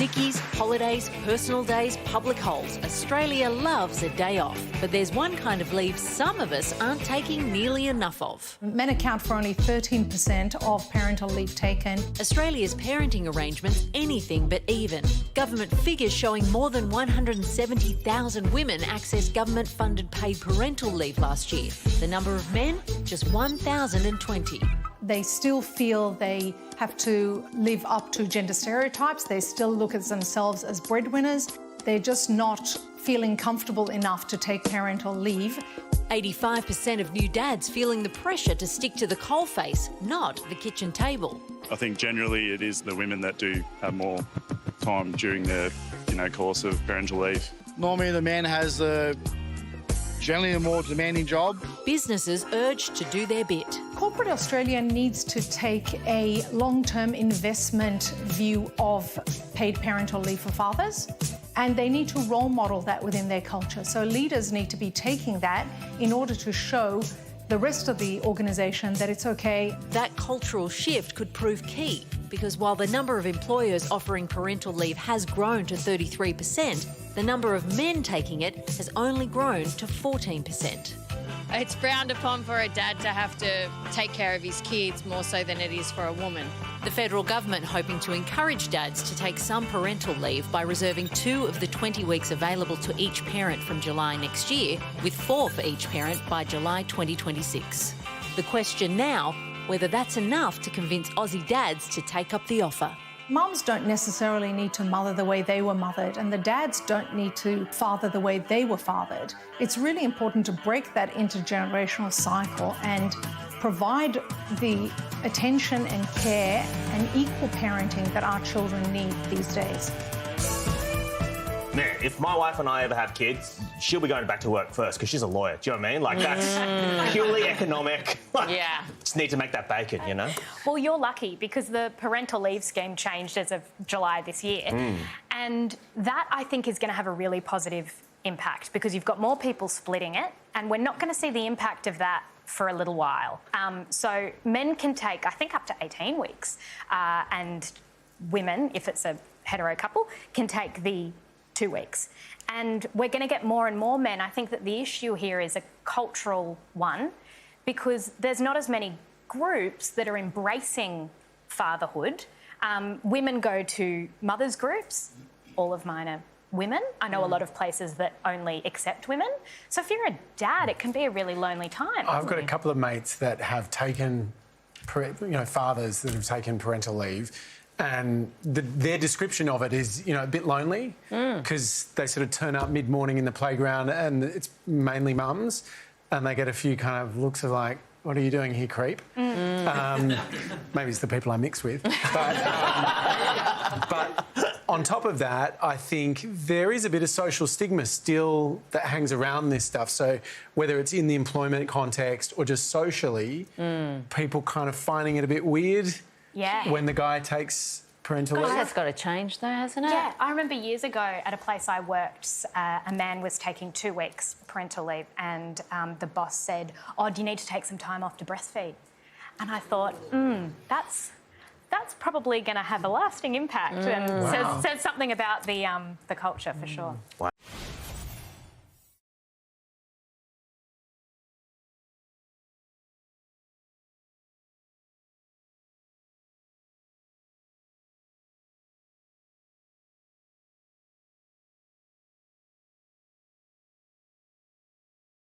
Quickies, holidays, personal days, public holes. Australia loves a day off. But there's one kind of leave some of us aren't taking nearly enough of. Men account for only 13% of parental leave taken. Australia's parenting arrangements anything but even. Government figures showing more than 170,000 women accessed government-funded paid parental leave last year. The number of men, just 1,020. They still feel they have to live up to gender stereotypes. They still look at themselves as breadwinners. They're just not feeling comfortable enough to take parental leave. 85% of new dads feeling the pressure to stick to the coalface, not the kitchen table. I think generally it is the women that do have more time during the course of parental leave. Normally the man has generally a more demanding job. Businesses urged to do their bit. Corporate Australia needs to take a long-term investment view of paid parental leave for fathers, and they need to role model that within their culture. So leaders need to be taking that in order to show the rest of the organisation that it's okay. That cultural shift could prove key, because while the number of employers offering parental leave has grown to 33%, the number of men taking it has only grown to 14%. It's frowned upon for a dad to have to take care of his kids more so than it is for a woman. The federal government hoping to encourage dads to take some parental leave by reserving 2 of the 20 weeks available to each parent from July next year, with 4 for each parent by July 2026. The question now, whether that's enough to convince Aussie dads to take up the offer. Mums don't necessarily need to mother the way they were mothered, and the dads don't need to father the way they were fathered. It's really important to break that intergenerational cycle and provide the attention and care and equal parenting that our children need these days. Now, if my wife and I ever have kids, she'll be going back to work first because she's a lawyer. Do you know what I mean? Like, that's purely economic. Like, Yeah. Just need to make that bacon, you know? Well, you're lucky because the parental leave scheme changed as of July this year. And that, I think, is going to have a really positive impact because you've got more people splitting it, and we're not going to see the impact of that for a little while. So men can take, I think, up to 18 weeks, and women, if it's a hetero couple, can take the 2 weeks. And we're going to get more and more men. I think that the issue here is a cultural one because there's not as many groups that are embracing fatherhood. Women go to mothers' groups. All of mine are women. I know a lot of places that only accept women. So if you're a dad, it can be a really lonely time. I've got a couple of mates that have taken, fathers that have taken parental leave, and their description of it is, a bit lonely because they sort of turn up mid-morning in the playground and it's mainly mums and they get a few kind of looks of like, what are you doing here, creep? Maybe it's the people I mix with. But on top of that, I think there is a bit of social stigma still that hangs around this stuff. So whether it's in the employment context or just socially, people kind of finding it a bit weird. Yeah. When the guy takes parental leave. That's got to change though, hasn't it? Yeah, I remember years ago at a place I worked, a man was taking 2 weeks parental leave and the boss said, oh, do you need to take some time off to breastfeed? And I thought, that's probably going to have a lasting impact and says something about the culture for sure. Wow.